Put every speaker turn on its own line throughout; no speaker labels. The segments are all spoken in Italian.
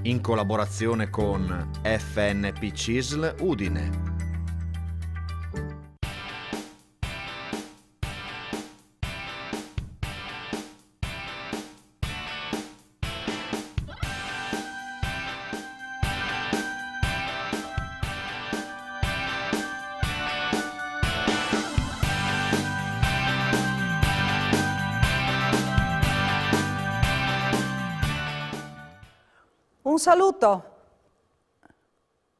in collaborazione con FNP CISL Udine.
Un saluto,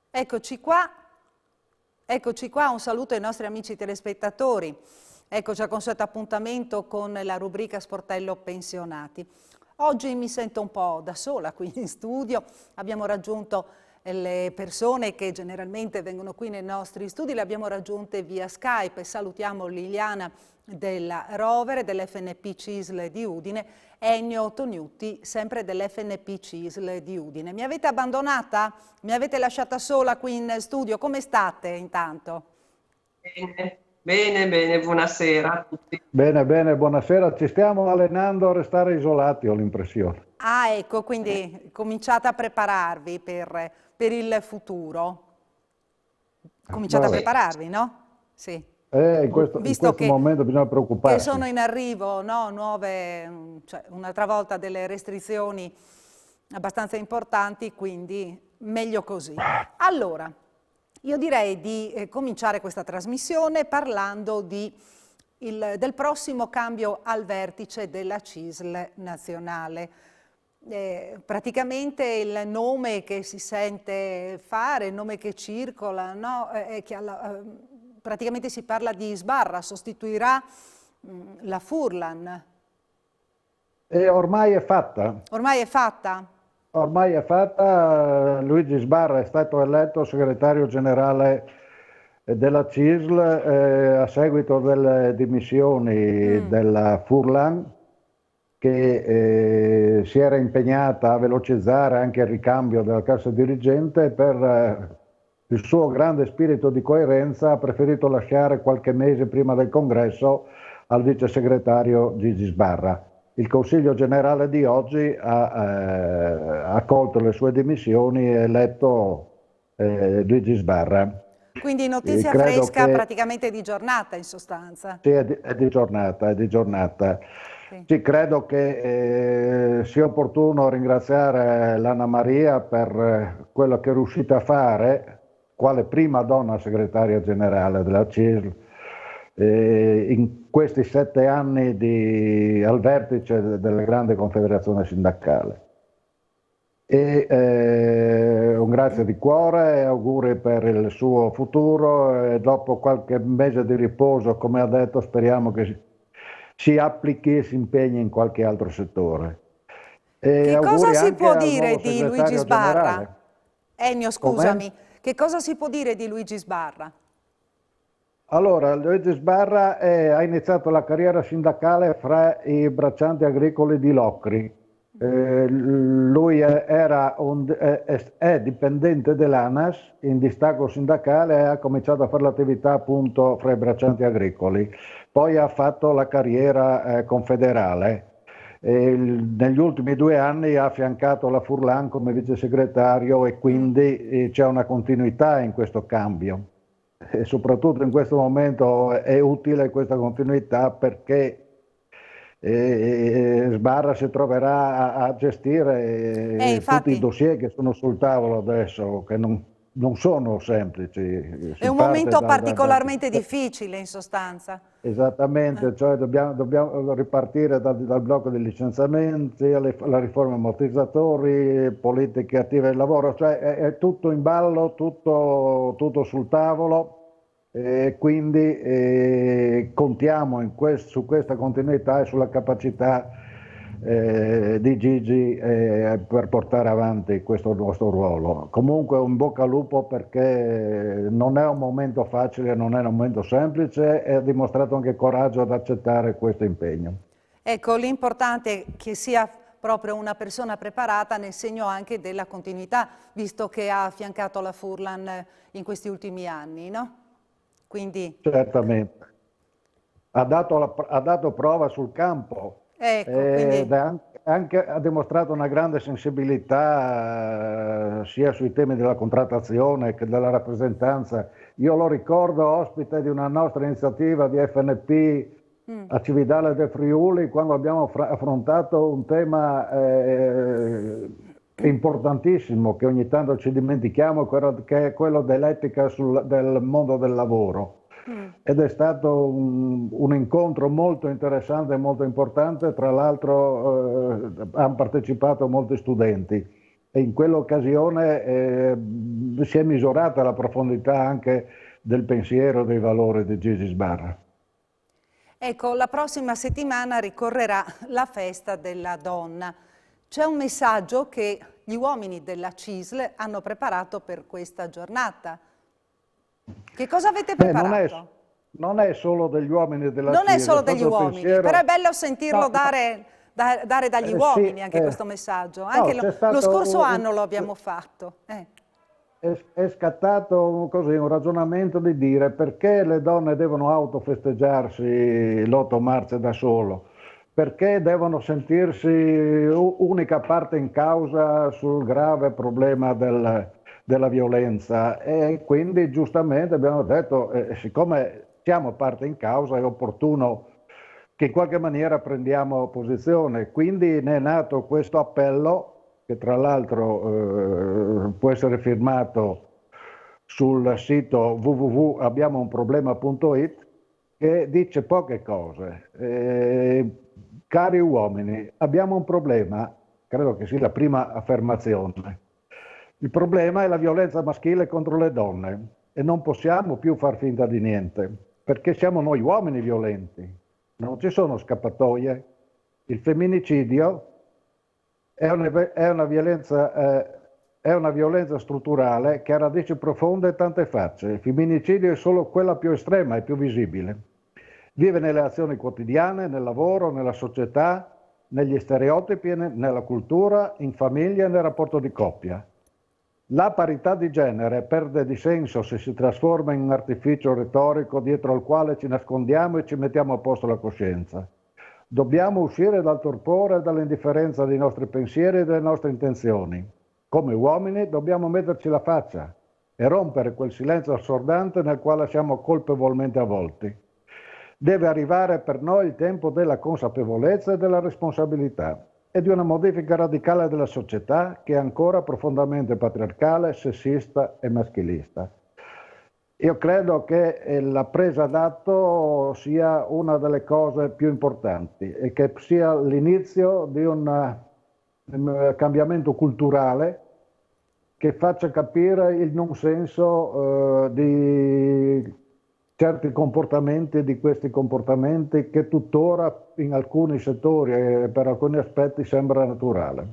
eccoci qua, un saluto ai nostri amici telespettatori, eccoci al consueto appuntamento con la rubrica Sportello Pensionati. Oggi mi sento un po' da sola qui in studio, abbiamo raggiunto le persone che generalmente vengono qui nei nostri studi, le abbiamo raggiunte via Skype. Salutiamo Liliana della Rovere, dell'FNP CISL di Udine, Ennio Tognutti, sempre dell'FNP CISL di Udine. Mi avete abbandonata? Mi avete lasciata sola qui in studio? Come state intanto?
Bene, buonasera a tutti.
Bene, buonasera. Ci stiamo allenando a restare isolati, ho l'impressione.
Ah, ecco, quindi cominciate a prepararvi per il futuro. Cominciate a prepararvi, no? Sì.
In questo momento bisogna preoccuparsi.
Che sono in arrivo, no? Nuove, cioè un'altra volta delle restrizioni abbastanza importanti, quindi meglio così. Allora, io direi di cominciare questa trasmissione parlando del prossimo cambio al vertice della CISL nazionale. Praticamente il nome che si sente fare, il nome che circola, no? È che praticamente si parla di Sbarra, sostituirà la Furlan.
E ormai è fatta.
Ormai è fatta?
Ormai è fatta. Luigi Sbarra è stato eletto segretario generale della CISL a seguito delle dimissioni della Furlan, che si era impegnata a velocizzare anche il ricambio della cassa dirigente. Per il suo grande spirito di coerenza ha preferito lasciare qualche mese prima del congresso al vice segretario Gigi Sbarra. Il Consiglio generale di oggi ha accolto le sue dimissioni e eletto Luigi Sbarra.
Quindi notizia fresca, praticamente di giornata in sostanza.
Sì, è di giornata. Sì, credo che sia opportuno ringraziare l'Anna Maria per quello che è riuscita a fare, quale prima donna segretaria generale della CISL, in questi 7 anni al vertice della grande confederazione sindacale. Un grazie di cuore e auguri per il suo futuro, e dopo qualche mese di riposo, come ha detto, speriamo che si applichi e si impegni in qualche altro settore.
Che cosa si può dire di Luigi Sbarra? Ennio, scusami, che cosa si può dire di Luigi Sbarra?
Allora, Luigi Sbarra ha iniziato la carriera sindacale fra i braccianti agricoli di Locri. Lui è dipendente dell'ANAS in distacco sindacale e ha cominciato a fare l'attività appunto fra i braccianti agricoli. Poi ha fatto la carriera confederale. Negli ultimi 2 anni ha affiancato la Furlan come vice segretario e quindi c'è una continuità in questo cambio. E soprattutto in questo momento è utile questa continuità, perché Sbarra si troverà a gestire tutti i dossier che sono sul tavolo adesso, che non sono semplici.
È un momento particolarmente difficile in sostanza.
Esattamente, cioè dobbiamo ripartire dal blocco dei licenziamenti, alla riforma ammortizzatori, politiche attive del lavoro, cioè è tutto in ballo, tutto sul tavolo. Quindi contiamo su questa continuità e sulla capacità di Gigi per portare avanti questo nostro ruolo. Comunque un bocca al lupo, perché non è un momento facile, non è un momento semplice, e ha dimostrato anche coraggio ad accettare questo impegno.
Ecco, l'importante è che sia proprio una persona preparata, nel segno anche della continuità, visto che ha affiancato la Furlan in questi ultimi anni, no? Quindi...
Certamente. Ha dato prova sul campo.
Ecco,
ed
quindi
anche ha dimostrato una grande sensibilità sia sui temi della contrattazione che della rappresentanza. Io lo ricordo ospite di una nostra iniziativa di FNP a Cividale del Friuli, quando abbiamo affrontato un tema importantissimo che ogni tanto ci dimentichiamo, che è quello dell'etica del mondo del lavoro. Ed è stato un incontro molto interessante e molto importante. Tra l'altro hanno partecipato molti studenti e in quell'occasione si è misurata la profondità anche del pensiero e dei valori di Gigi Sbarra.
ecco, la prossima settimana ricorrerà la festa della donna. C'è un messaggio che gli uomini della CISL hanno preparato per questa giornata. Che cosa avete preparato?
Non è solo degli uomini della
Non è
CISL,
solo degli
proprio il
uomini,
pensiero...
però è bello sentirlo
No,
dare dagli
sì,
uomini anche questo messaggio.
no,
Anche
c'è
lo
stato
scorso anno lo abbiamo fatto.
È scattato così un ragionamento di dire perché le donne devono autofesteggiarsi l'8 marzo da solo, perché devono sentirsi unica parte in causa sul grave problema della violenza, e quindi giustamente abbiamo detto, siccome siamo parte in causa è opportuno che in qualche maniera prendiamo posizione, quindi ne è nato questo appello che tra l'altro può essere firmato sul sito www.abbiamounproblema.it, che dice poche cose. Cari uomini, abbiamo un problema, credo che sia la prima affermazione. Il problema è la violenza maschile contro le donne e non possiamo più far finta di niente, perché siamo noi uomini violenti, non ci sono scappatoie. Il femminicidio è una violenza strutturale che ha radici profonde e tante facce. Il femminicidio è solo quella più estrema e più visibile. Vive nelle azioni quotidiane, nel lavoro, nella società, negli stereotipi, nella cultura, in famiglia e nel rapporto di coppia. La parità di genere perde di senso se si trasforma in un artificio retorico dietro al quale ci nascondiamo e ci mettiamo a posto la coscienza. Dobbiamo uscire dal torpore e dall'indifferenza dei nostri pensieri e delle nostre intenzioni. Come uomini dobbiamo metterci la faccia e rompere quel silenzio assordante nel quale siamo colpevolmente avvolti. Deve arrivare per noi il tempo della consapevolezza e della responsabilità e di una modifica radicale della società che è ancora profondamente patriarcale, sessista e maschilista. Io credo che la presa d'atto sia una delle cose più importanti e che sia l'inizio di un cambiamento culturale che faccia capire il non senso di certi comportamenti e di questi comportamenti che tuttora in alcuni settori e per alcuni aspetti sembra naturale.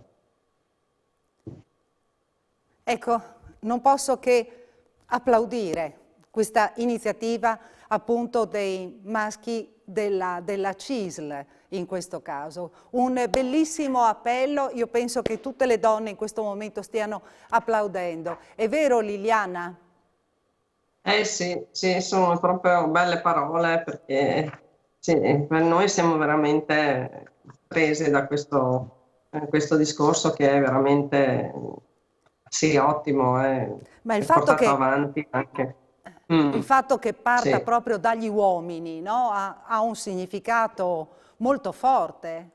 Ecco, non posso che applaudire questa iniziativa appunto dei maschi della CISL in questo caso. Un bellissimo appello, io penso che tutte le donne in questo momento stiano applaudendo. È vero Liliana?
Sì, sì, sono proprio belle parole perché sì, per noi siamo veramente prese da questo discorso che è veramente sì, ottimo,
Ma il
è
fatto
portato
che
avanti anche.
il fatto che parta
Sì.
proprio dagli uomini, no? Ha un significato molto forte.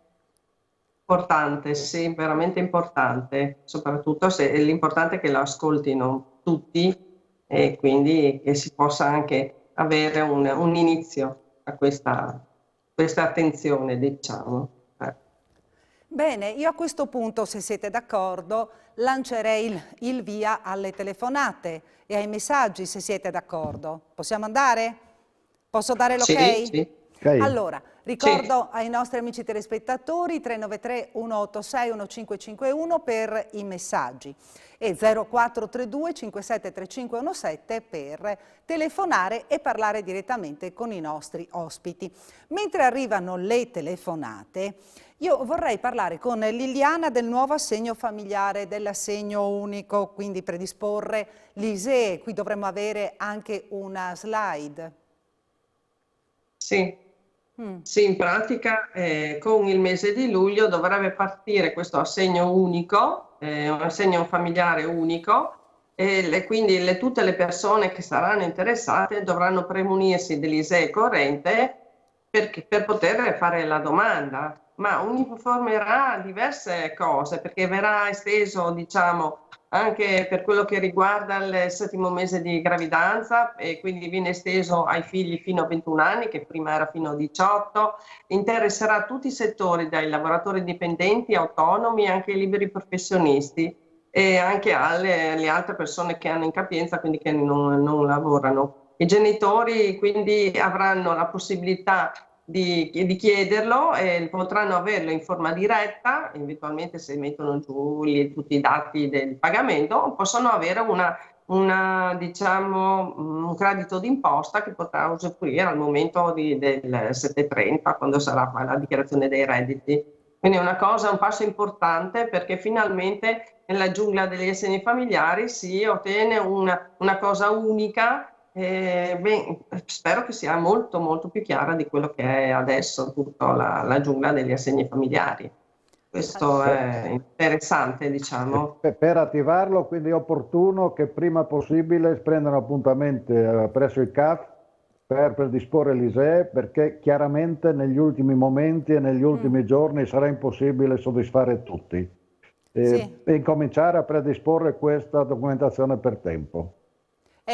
Importante, sì, veramente importante, soprattutto se l'importante è che lo ascoltino tutti e quindi che si possa anche avere un inizio a questa attenzione, diciamo.
Bene, io a questo punto, se siete d'accordo, lancerei il via alle telefonate e ai messaggi, se siete d'accordo. Possiamo andare? Posso dare l'ok?
Sì, sì.
Okay.
Allora, ricordo ai nostri amici telespettatori 393 186 1551 per i messaggi e 0432 573517 per telefonare e parlare direttamente con i nostri ospiti. Mentre arrivano le telefonate, io vorrei parlare con Liliana del nuovo assegno familiare, dell'assegno unico, quindi predisporre l'ISEE. Qui dovremmo avere anche una slide.
Sì. Sì, in pratica con il mese di luglio dovrebbe partire questo assegno unico, un assegno familiare unico, e quindi tutte le persone che saranno interessate dovranno premunirsi dell'ISEE corrente per poter fare la domanda, ma uniformerà diverse cose perché verrà esteso, diciamo, anche per quello che riguarda il 7° mese di gravidanza, e quindi viene esteso ai figli fino a 21 anni, che prima era fino a 18, interesserà tutti i settori, dai lavoratori dipendenti, autonomi, anche i liberi professionisti e anche alle altre persone che hanno incapienza, quindi che non lavorano. I genitori quindi avranno la possibilità di chiederlo e potranno averlo in forma diretta, eventualmente se mettono giù tutti i dati del pagamento, possono avere diciamo, un credito d'imposta che potrà usufruire al momento del 730, quando sarà la dichiarazione dei redditi. Quindi è un passo importante, perché finalmente nella giungla degli assegni familiari si ottiene una cosa unica. Spero che sia molto molto più chiara di quello che è adesso tutta la giungla degli assegni familiari. Questo è interessante, diciamo.
Per attivarlo, quindi è opportuno che prima possibile prendano appuntamento presso il CAF per predisporre l'ISEE, perché chiaramente negli ultimi momenti e negli ultimi giorni sarà impossibile soddisfare tutti. E incominciare a predisporre questa documentazione per tempo.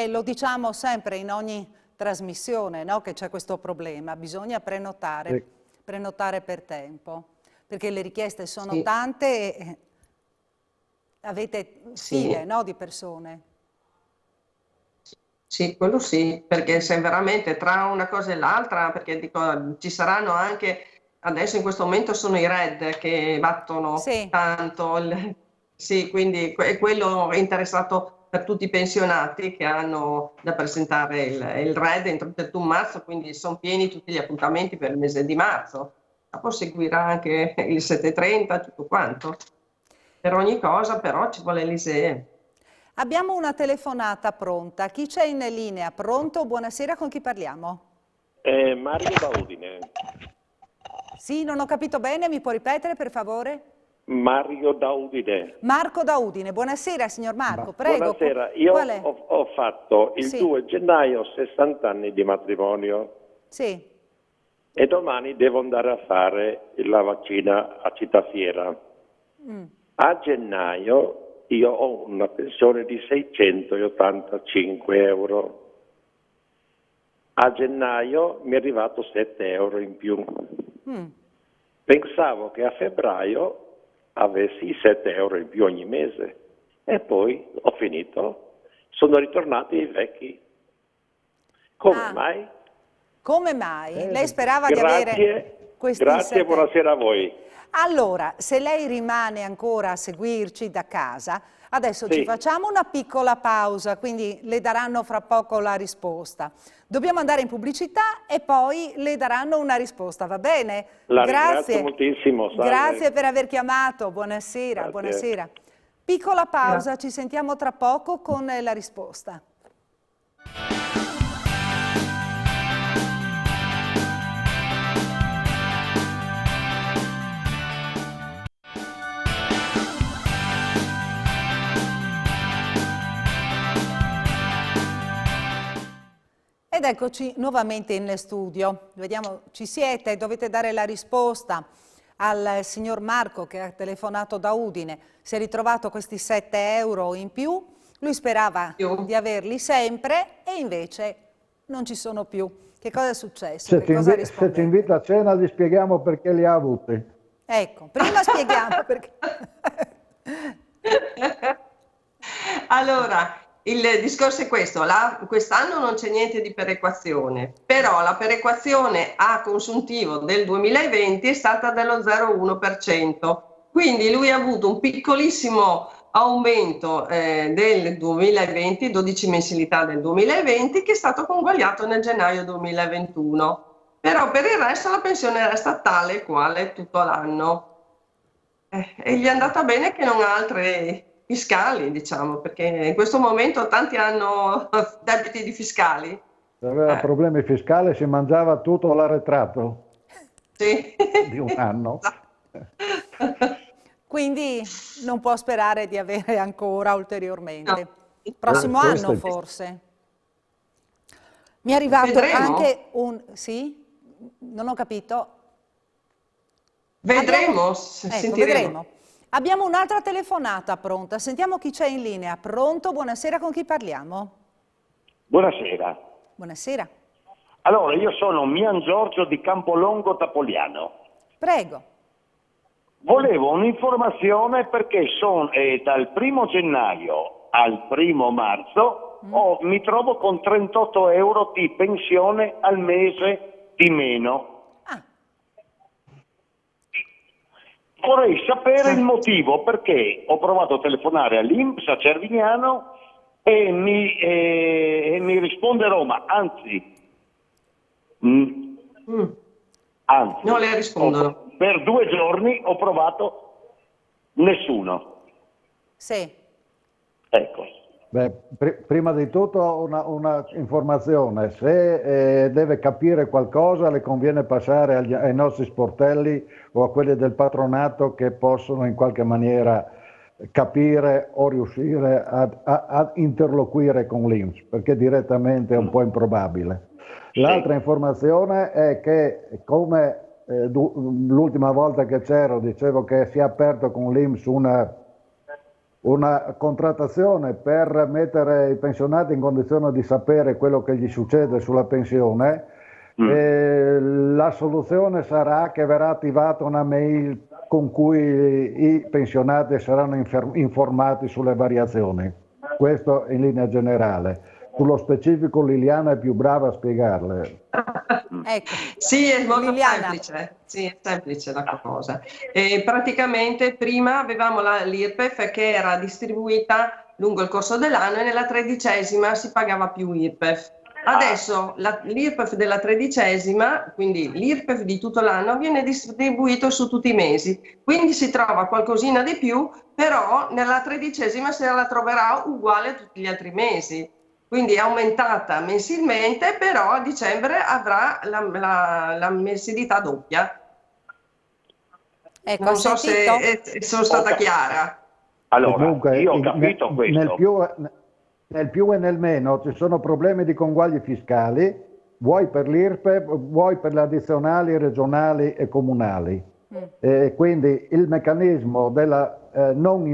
Lo diciamo sempre in ogni trasmissione, no? Che c'è questo problema, bisogna prenotare per tempo, perché le richieste sono tante e avete file, no, di persone.
Sì, quello sì, perché se veramente tra una cosa e l'altra, perché dico, ci saranno anche, adesso in questo momento sono i RED che battono tanto, quindi è quello interessato per tutti i pensionati che hanno da presentare il RED entro il 31 marzo, quindi sono pieni tutti gli appuntamenti per il mese di marzo. Dopo seguirà anche il 730, tutto quanto. Per ogni cosa però ci vuole l'ISEE.
Abbiamo una telefonata pronta. Chi c'è in linea? Pronto? Buonasera, con chi parliamo?
Mario da Udine.
Sì, non ho capito bene, mi può ripetere per favore?
Mario da Udine.
Marco da Udine, buonasera signor Marco, prego.
Buonasera, io ho fatto il 2 gennaio 60 anni di matrimonio.
Sì.
E domani devo andare a fare la vaccina a Cittafiera. A gennaio io ho una pensione di 685 euro. A gennaio mi è arrivato 7 euro in più. Pensavo che a febbraio avessi i 7 euro in più ogni mese, e poi ho finito, sono ritornati i vecchi. Come mai?
Come mai? Lei sperava di avere questi 7
Grazie, buonasera a voi.
Allora, se lei rimane ancora a seguirci da casa, adesso ci facciamo una piccola pausa, quindi le daranno fra poco la risposta. Dobbiamo andare in pubblicità e poi le daranno una risposta, va bene?
La ringrazio moltissimo. Salve.
Grazie per aver chiamato, buonasera,
Grazie.
buonasera. Piccola pausa, ci sentiamo tra poco con la risposta. Ed eccoci nuovamente in studio. Vediamo, ci siete, dovete dare la risposta al signor Marco che ha telefonato da Udine. Si è ritrovato questi 7 euro in più, lui sperava di averli sempre e invece non ci sono più. Che cosa è successo?
Se ti invita a cena gli spieghiamo perché li ha avuti.
Ecco, prima spieghiamo perché.
Allora, il discorso è questo, quest'anno non c'è niente di perequazione, però la perequazione a consuntivo del 2020 è stata dello 0,1%, quindi lui ha avuto un piccolissimo aumento del 2020, 12 mensilità del 2020, che è stato conguagliato nel gennaio 2021, però per il resto la pensione resta tale quale tutto l'anno. E gli è andata bene che non ha altre fiscali, diciamo, perché in questo momento tanti hanno debiti di fiscali.
Se aveva problemi fiscali si mangiava tutto l'arretrato.
Sì.
di un anno.
Quindi non può sperare di avere ancora ulteriormente.
No.
Prossimo
Questo
anno
è-
forse. Mi è arrivato
Vedremo.
anche un... Sì? Non ho capito.
Vedremo,
Ecco,
sentiremo.
vedremo. Abbiamo un'altra telefonata pronta. Sentiamo chi c'è in linea. Pronto? Buonasera, con chi parliamo?
Buonasera.
Buonasera.
Allora, io sono Mian Giorgio di Campolongo Tapoliano.
Prego.
Volevo un'informazione perché dal 1° gennaio al 1° marzo mi trovo con 38 euro di pensione al mese di meno.
Ah,
Vorrei sapere il motivo perché ho provato a telefonare all'INPS a Cervignano e mi risponde Roma, anzi,
Non le rispondono.
per 2 giorni ho provato nessuno.
sì.
Ecco.
Beh, prima di tutto una informazione: se deve capire qualcosa le conviene passare ai nostri sportelli o a quelli del patronato che possono in qualche maniera capire o riuscire ad interloquire con l'INPS, perché direttamente è un po' improbabile. L'altra informazione è che, come l'ultima volta che c'ero dicevo che si è aperto con l'INPS una contrattazione per mettere i pensionati in condizione di sapere quello che gli succede sulla pensione, la soluzione sarà che verrà attivata una mail con cui i pensionati saranno informati sulle variazioni. Questo in linea generale. Sullo specifico Liliana è più brava a spiegarle.
Ecco.
Sì, è molto
Liliana.
semplice. Sì, è semplice la cosa. Praticamente prima avevamo l'IRPEF che era distribuita lungo il corso dell'anno e nella 13ª si pagava più IRPEF. Adesso l'IRPEF della 13ª, quindi l'IRPEF di tutto l'anno, viene distribuito su tutti i mesi. Quindi si trova qualcosina di più, però nella 13ª se la troverà uguale a tutti gli altri mesi. Quindi è aumentata mensilmente, però a dicembre avrà la mensilità doppia.
Ecco,
Non
ha
so
sentito?
se sono stata chiara.
Allora,
Comunque,
io ho capito questo.
nel più e nel meno ci sono problemi di conguagli fiscali, vuoi per l'IRPEF, vuoi per le addizionali regionali e comunali. Quindi il meccanismo della non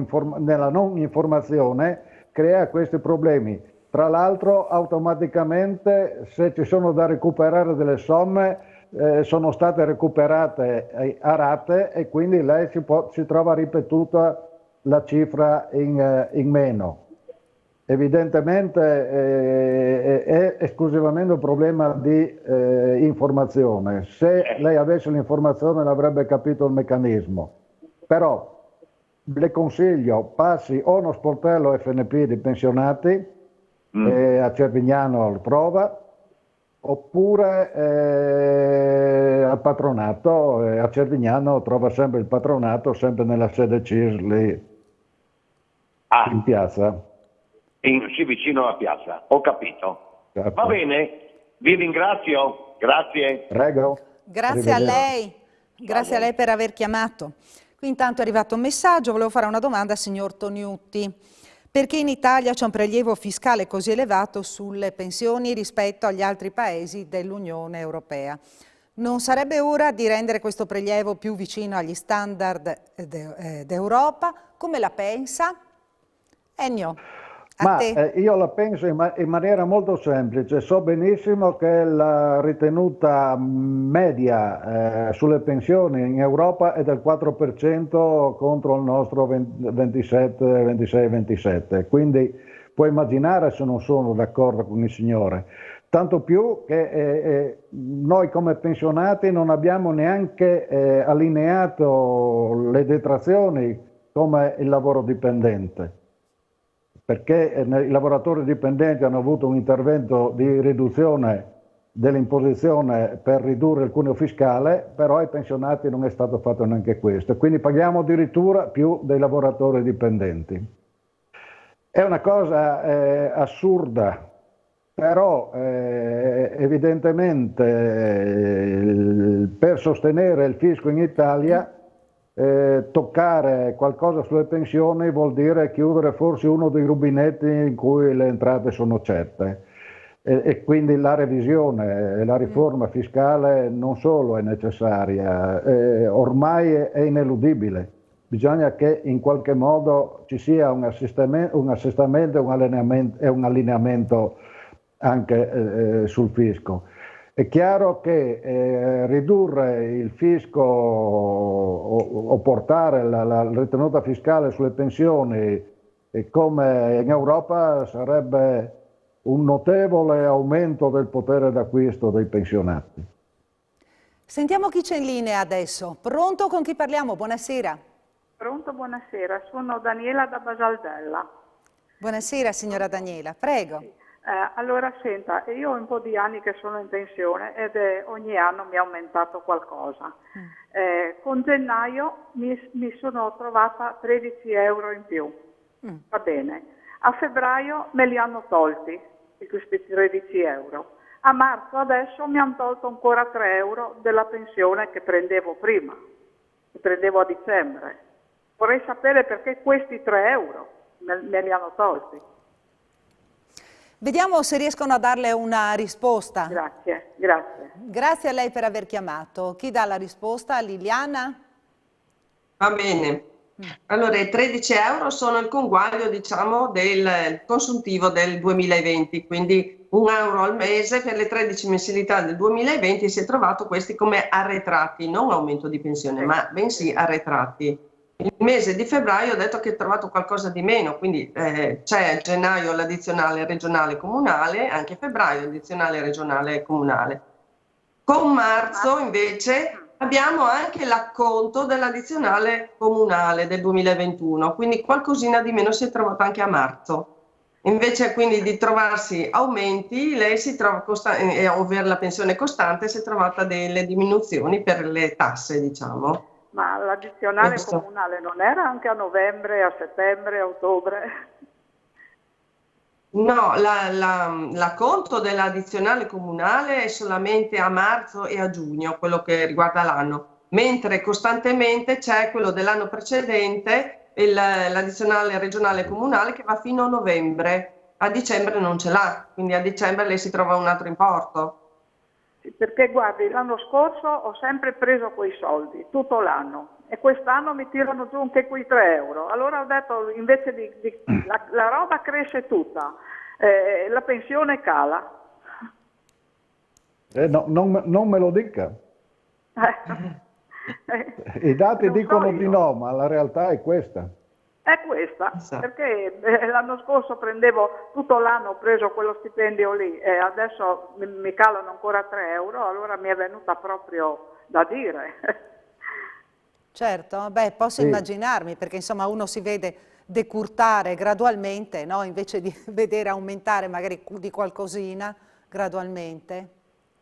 informazione crea questi problemi. Tra l'altro automaticamente, se ci sono da recuperare delle somme, sono state recuperate a rate e quindi lei si trova ripetuta la cifra in meno. Evidentemente è esclusivamente un problema di informazione. Se lei avesse l'informazione l'avrebbe capito il meccanismo. Però le consiglio, passi o uno sportello FNP di pensionati, a Cervignano lo trova, oppure al patronato, a Cervignano trova sempre il patronato, sempre nella sede CISL lì in piazza.
Sì, vicino alla piazza, ho capito.
Certo.
Va bene, vi ringrazio, grazie.
Prego.
Grazie a
Arrivederci.
lei, grazie a lei per aver chiamato. Qui intanto è arrivato un messaggio, volevo fare una domanda al signor Toniutti. Perché in Italia c'è un prelievo fiscale così elevato sulle pensioni rispetto agli altri paesi dell'Unione Europea? Non sarebbe ora di rendere questo prelievo più vicino agli standard d'Europa? Come la pensa? Ennio, a te.
Io la penso in maniera molto semplice. So benissimo che la ritenuta media sulle pensioni in Europa è del 4% contro il nostro 27, 26, 27. Quindi puoi immaginare se non sono d'accordo con il signore. Tanto più che noi come pensionati non abbiamo neanche allineato le detrazioni come il lavoro dipendente, perché i lavoratori dipendenti hanno avuto un intervento di riduzione dell'imposizione per ridurre il cuneo fiscale, però ai pensionati non è stato fatto neanche questo, quindi paghiamo addirittura più dei lavoratori dipendenti. È una cosa assurda Però evidentemente per sostenere il fisco in Italia toccare qualcosa sulle pensioni vuol dire chiudere forse uno dei rubinetti in cui le entrate sono certe. E quindi la revisione e la riforma fiscale non solo è necessaria, ormai è ineludibile. Bisogna che in qualche modo ci sia un assestamento e un allineamento anche sul fisco. È chiaro che ridurre il fisco o portare la ritenuta fiscale sulle pensioni come in Europa sarebbe un notevole aumento del potere d'acquisto dei pensionati.
Sentiamo chi c'è in linea adesso. Pronto, con chi parliamo? Buonasera.
Pronto, buonasera. Sono Daniela da Basaldella.
Buonasera signora Daniela, prego.
Allora, senta, io ho un po' di anni che sono in pensione ed ogni anno mi è aumentato qualcosa. Con gennaio mi sono trovata 13 euro in più. Va bene. A febbraio me li hanno tolti, questi 13 euro. A marzo adesso mi hanno tolto ancora 3 euro della pensione che prendevo prima, che prendevo a dicembre. Vorrei sapere perché questi 3 euro me li hanno tolti.
Vediamo se riescono a darle una risposta.
Grazie, grazie.
Grazie a lei per aver chiamato. Chi dà la risposta? Liliana?
Va bene. Allora, i 13 euro sono il conguaglio, diciamo, del consuntivo del 2020, quindi 1 euro al mese per le 13 mensilità del 2020 si è trovato questi come arretrati, non aumento di pensione, ma bensì arretrati. Il mese di febbraio ho detto che ho trovato qualcosa di meno, quindi c'è gennaio l'addizionale regionale comunale, anche febbraio l'addizionale regionale comunale. Con marzo invece abbiamo anche l'acconto dell'addizionale comunale del 2021, quindi qualcosina di meno si è trovato anche a marzo. Invece quindi di trovarsi aumenti, lei si trova ovvero la pensione costante, si è trovata delle diminuzioni per le tasse, diciamo.
Ma l'addizionale comunale non era anche a novembre, a settembre, a ottobre?
No, l'acconto dell'addizionale comunale è solamente a marzo e a giugno, quello che riguarda l'anno, mentre costantemente c'è quello dell'anno precedente, l'addizionale regionale comunale che va fino a novembre, a dicembre non ce l'ha, quindi a dicembre lei si trova un altro importo.
Perché guardi, l'anno scorso ho sempre preso quei soldi, tutto l'anno, e quest'anno mi tirano giù anche quei 3 euro. Allora ho detto, invece la roba cresce tutta, la pensione cala.
No, non me lo dica. I dati dicono di no, ma la realtà è questa.
È questa,
Esatto.
perché l'anno scorso prendevo tutto l'anno, ho preso quello stipendio lì e adesso mi calano ancora 3 euro, allora mi è venuta proprio da dire.
Certo, beh, posso immaginarmi, perché insomma uno si vede decurtare gradualmente, no? Invece di vedere aumentare magari di qualcosina gradualmente,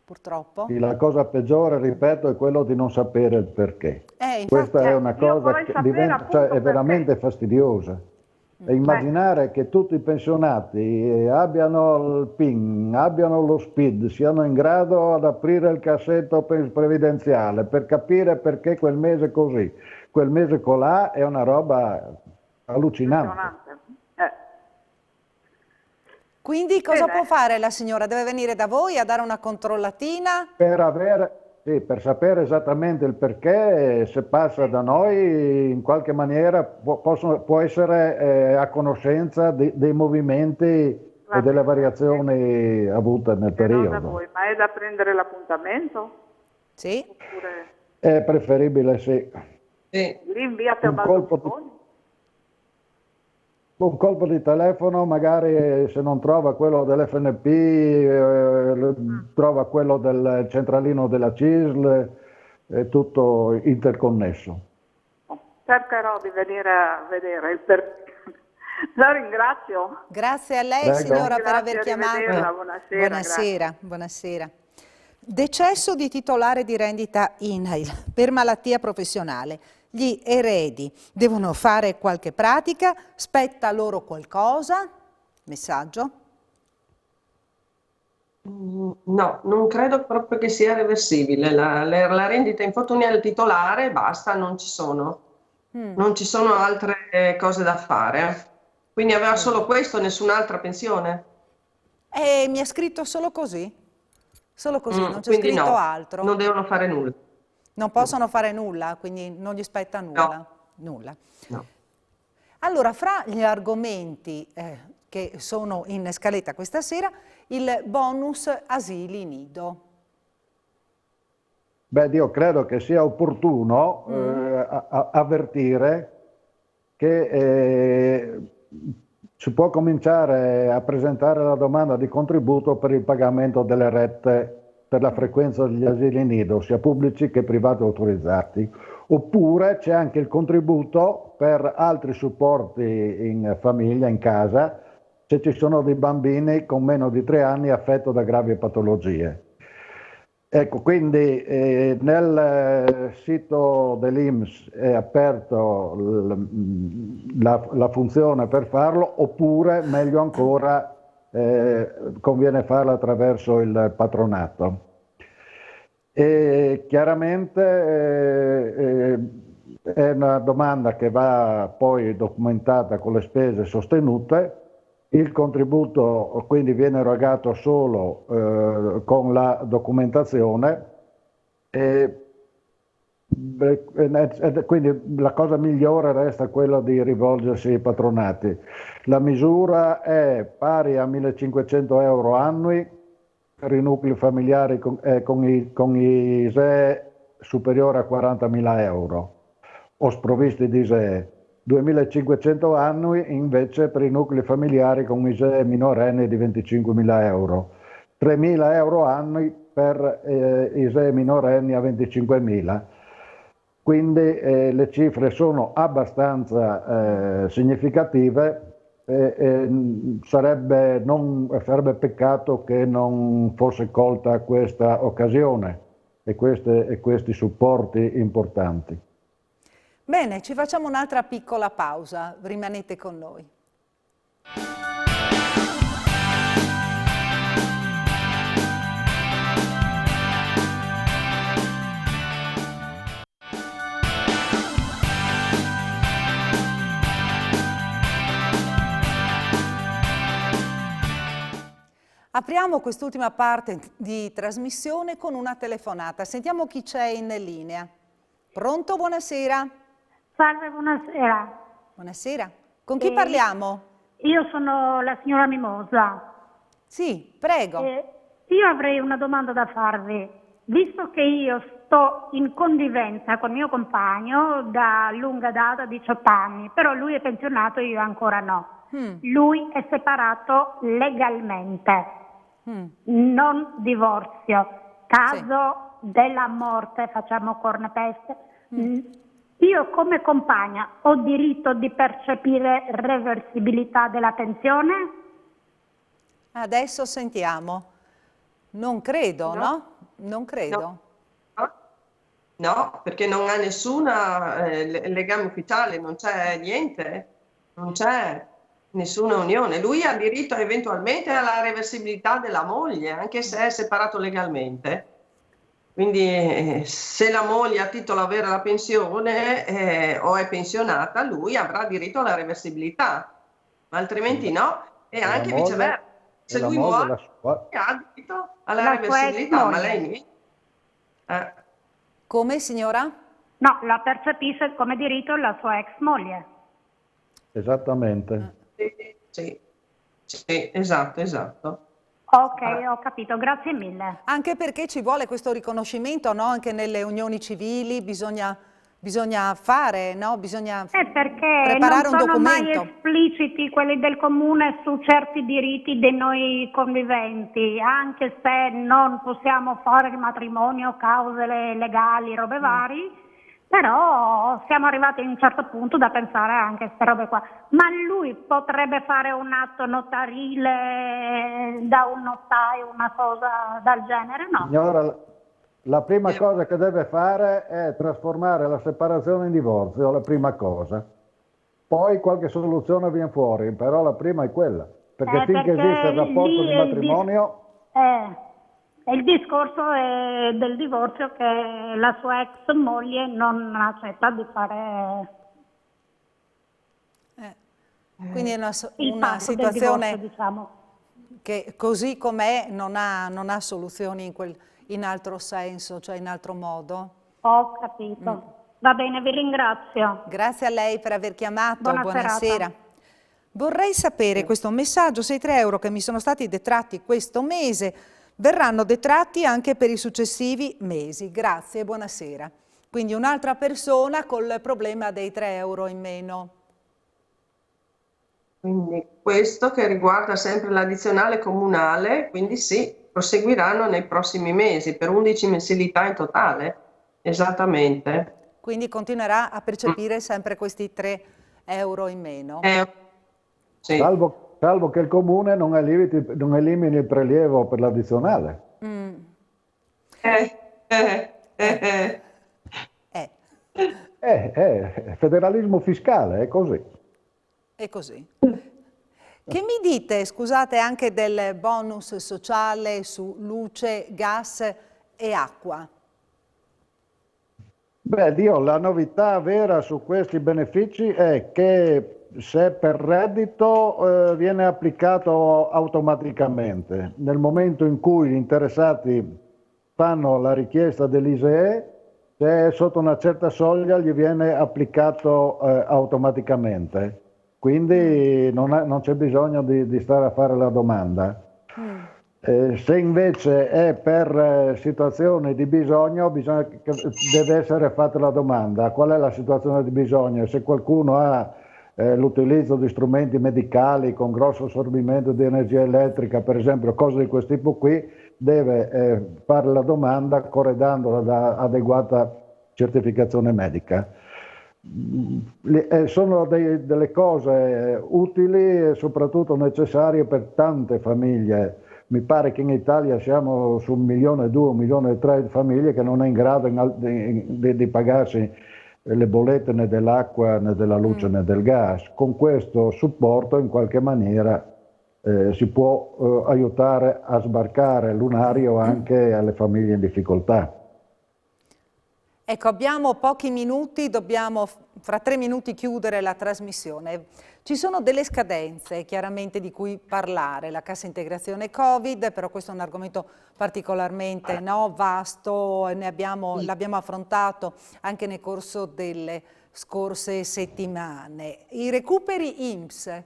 purtroppo.
E la cosa peggiore, ripeto, è quello di non sapere il perché.
Infatti,
Questa è una cosa che è veramente
perché.
fastidiosa. E immaginare che tutti i pensionati abbiano il PIN, abbiano lo SPID, siano in grado ad aprire il cassetto previdenziale per capire perché quel mese così, quel mese colà, è una roba allucinante.
Quindi cosa può fare la signora? Deve venire da voi a dare una controllatina?
Per sapere esattamente il perché, se passa da noi, in qualche maniera può essere a conoscenza dei movimenti e delle variazioni avute nel periodo.
Da voi, ma è da prendere l'appuntamento?
Sì.
Oppure...
È preferibile, sì.
Lì inviate a Baldoni?
Un colpo di telefono, magari se non trova quello dell'FNP, trova quello del centralino della CISL, è tutto interconnesso.
Cercherò di venire a vedere il perché. La ringrazio.
Grazie a lei,
Prego.
signora, per
Grazie,
aver chiamato.
Buonasera.
Buonasera. Decesso di titolare di rendita INAIL per malattia professionale. Gli eredi devono fare qualche pratica, spetta loro qualcosa? Messaggio.
No, non credo proprio che sia reversibile. La rendita infortunio al titolare, basta, non ci sono. Non ci sono altre cose da fare. Quindi aveva solo questo, nessun'altra pensione?
E mi è scritto solo così? Solo così, non c'è
Quindi
scritto
no,
altro.
non devono fare nulla.
Non possono fare nulla, quindi non gli spetta nulla.
No.
Nulla.
No.
Allora, fra gli argomenti che sono in scaletta questa sera, il bonus asili nido.
Beh, io credo che sia opportuno avvertire che si può cominciare a presentare la domanda di contributo per il pagamento delle rette per la frequenza degli asili nido, sia pubblici che privati autorizzati. Oppure c'è anche il contributo per altri supporti in famiglia, in casa, se ci sono dei bambini con meno di 3 anni affetti da gravi patologie. Ecco, quindi nel sito dell'INPS è aperto la funzione per farlo, oppure meglio ancora conviene farlo attraverso il patronato. E chiaramente è una domanda che va poi documentata con le spese sostenute. Il contributo quindi viene erogato solo con la documentazione quindi la cosa migliore resta quella di rivolgersi ai patronati. La misura è pari a 1.500 euro annui per i nuclei familiari con i ISEE superiore a 40.000 euro o sprovvisti di ISEE. 2.500 annui invece per i nuclei familiari con ISEE minorenni di 25.000 euro, 3.000 euro annui per ISEE minorenni a 25.000. Quindi le cifre sono abbastanza significative e sarebbe peccato che non fosse colta questa occasione e questi supporti importanti.
Bene, ci facciamo un'altra piccola pausa, rimanete con noi. Apriamo quest'ultima parte di trasmissione con una telefonata. Sentiamo chi c'è in linea. Pronto? Buonasera.
Salve, buonasera.
Buonasera. Con chi parliamo?
Io sono la signora Mimosa.
Sì, prego.
Io avrei una domanda da farvi. Visto che io sto in convivenza con mio compagno da lunga data, 18 anni, però lui è pensionato e io ancora no. Lui è separato legalmente, non divorzio. Caso della morte, facciamo cornapeste. Io come compagna ho diritto di percepire reversibilità della pensione?
Adesso sentiamo. Non credo, no? Non credo.
No, perché non ha nessun legame ufficiale, non c'è niente, non c'è nessuna unione. Lui ha diritto eventualmente alla reversibilità della moglie, anche se è separato legalmente. Quindi se la moglie ha titolo a avere la pensione o è pensionata, lui avrà diritto alla reversibilità, ma altrimenti no, e anche viceversa. Se lui muore, ha diritto alla reversibilità, ma lei niente.
Come, signora?
No, la percepisce come diritto la sua ex moglie.
Esattamente.
Sì, esatto.
Ok, ho capito, grazie mille.
Anche perché ci vuole questo riconoscimento, no? Anche nelle unioni civili bisogna fare, no? Bisogna preparare un documento.
Non sono mai espliciti quelli del comune su certi diritti dei noi conviventi, anche se non possiamo fare il matrimonio, cause legali, robe vari. Però siamo arrivati a un certo punto da pensare anche a queste robe qua. Ma lui potrebbe fare un atto notarile da un notaio, una cosa del genere, no?
Signora, la prima cosa che deve fare è trasformare la separazione in divorzio, la prima cosa. Poi qualche soluzione viene fuori, però la prima è quella. Perché finché esiste il rapporto di matrimonio...
E il discorso è del divorzio, che la sua ex moglie non accetta di fare
Quindi è
il
una
patto del divorzio,
situazione
diciamo.
che così com'è non ha soluzioni in altro senso, cioè in altro modo.
Ho capito. Va bene, vi ringrazio.
Grazie a lei per aver chiamato,
Buona
buonasera.
serata.
Vorrei sapere questo messaggio, se i 3 euro che mi sono stati detratti questo mese verranno detratti anche per i successivi mesi. Grazie, buonasera. Quindi un'altra persona col problema dei 3 euro in meno.
Quindi questo che riguarda sempre l'addizionale comunale, quindi sì, proseguiranno nei prossimi mesi per 11 mensilità in totale. Esattamente.
Quindi continuerà a percepire sempre questi 3 euro in meno.
Sì.
Salvo che il comune non elimini il prelievo per l'addizionale. Federalismo fiscale, è così.
È così. Che mi dite, scusate, anche del bonus sociale su luce, gas e acqua?
Beh, la novità vera su questi benefici è che se per reddito viene applicato automaticamente. Nel momento in cui gli interessati fanno la richiesta dell'ISEE, se è sotto una certa soglia gli viene applicato automaticamente. Quindi non c'è bisogno di stare a fare la domanda. Se invece è per situazioni di bisogno, deve essere fatta la domanda: qual è la situazione di bisogno? Se qualcuno ha l'utilizzo di strumenti medicali con grosso assorbimento di energia elettrica, per esempio, cose di questo tipo qui, deve fare la domanda corredandola da adeguata certificazione medica. Sono delle cose utili e soprattutto necessarie per tante famiglie. Mi pare che in Italia siamo su 1,2 milioni, 1,3 milioni di famiglie che non è in grado di pagarsi le bollette né dell'acqua né della luce né del gas. Con questo supporto in qualche maniera si può aiutare a sbarcare lunario anche alle famiglie in difficoltà.
Ecco, abbiamo pochi minuti, dobbiamo fra 3 minuti chiudere la trasmissione. Ci sono delle scadenze chiaramente di cui parlare, la cassa integrazione Covid, però questo è un argomento particolarmente vasto, l'abbiamo affrontato anche nel corso delle scorse settimane. I recuperi INPS.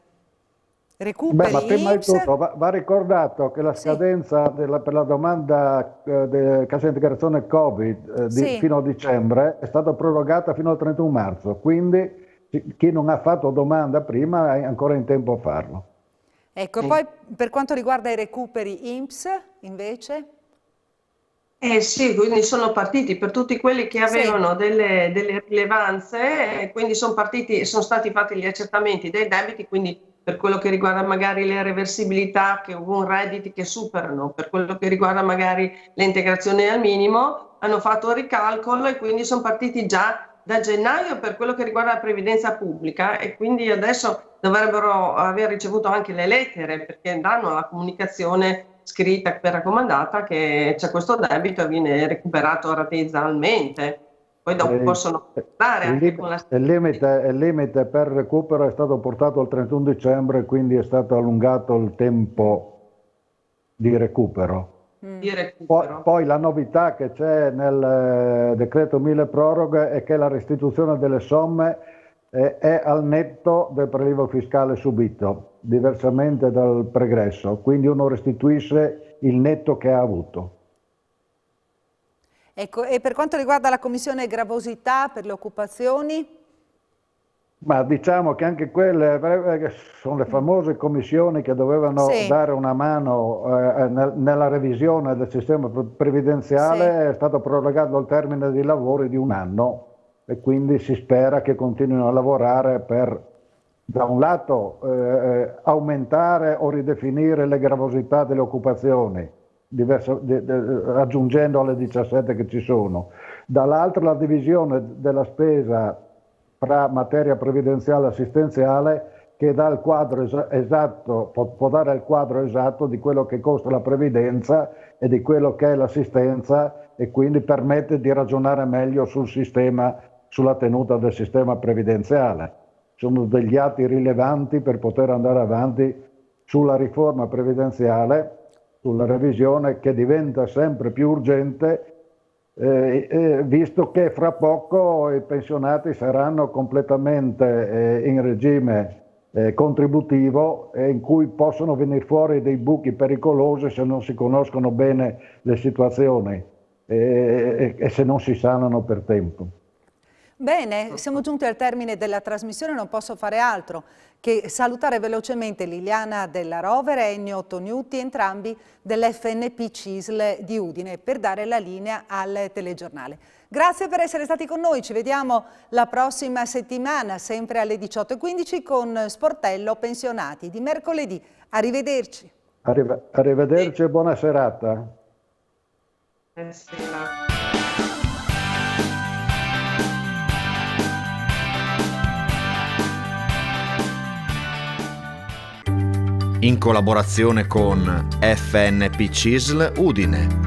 Ma prima di tutto va ricordato che la scadenza per la domanda della cassa integrazione Covid fino a dicembre è stata prorogata fino al 31 marzo, quindi chi non ha fatto domanda prima è ancora in tempo a farlo.
Ecco, poi per quanto riguarda i recuperi INPS invece?
Sì, quindi sono partiti per tutti quelli che avevano delle rilevanze, quindi sono stati fatti gli accertamenti dei debiti, quindi per quello che riguarda magari le reversibilità con redditi che superano, per quello che riguarda magari le integrazioni al minimo, hanno fatto il ricalcolo e quindi sono partiti già da gennaio per quello che riguarda la previdenza pubblica, e quindi adesso dovrebbero aver ricevuto anche le lettere, perché danno la comunicazione scritta per raccomandata che c'è questo debito e viene recuperato rateizzalmente. Poi dopo possono parlare anche con la...
Il limite per recupero è stato portato al 31 dicembre, quindi è stato allungato il tempo di recupero. Poi la novità che c'è nel decreto mille proroghe è che la restituzione delle somme è al netto del prelievo fiscale subito, diversamente dal pregresso, quindi uno restituisce il netto che ha avuto.
Ecco, e per quanto riguarda la commissione gravosità per le occupazioni?
Ma diciamo che anche quelle sono le famose commissioni che dovevano dare una mano nella revisione del sistema previdenziale. È stato prorogato il termine di lavori di 1 anno e quindi si spera che continuino a lavorare per, da un lato, aumentare o ridefinire le gravosità delle occupazioni, aggiungendo alle 17 che ci sono, dall'altro la divisione della spesa fra materia previdenziale e assistenziale che dà il quadro esatto, può dare il quadro esatto di quello che costa la previdenza e di quello che è l'assistenza, e quindi permette di ragionare meglio sul sistema, sulla tenuta del sistema previdenziale. Sono degli atti rilevanti per poter andare avanti sulla riforma previdenziale, sulla revisione che diventa sempre più urgente, visto che fra poco i pensionati saranno completamente in regime contributivo, in cui possono venire fuori dei buchi pericolosi se non si conoscono bene le situazioni e se non si sanano per tempo.
Bene, siamo giunti al termine della trasmissione, non posso fare altro che salutare velocemente Liliana Della Rovere e Ennio Tognuti, entrambi dell'FNP CISL di Udine, per dare la linea al telegiornale. Grazie per essere stati con noi, ci vediamo la prossima settimana, sempre alle 18:15 con Sportello Pensionati di mercoledì. Arrivederci.
Arrivederci e buona serata.
Buonasera.
In collaborazione con FNP CISL Udine.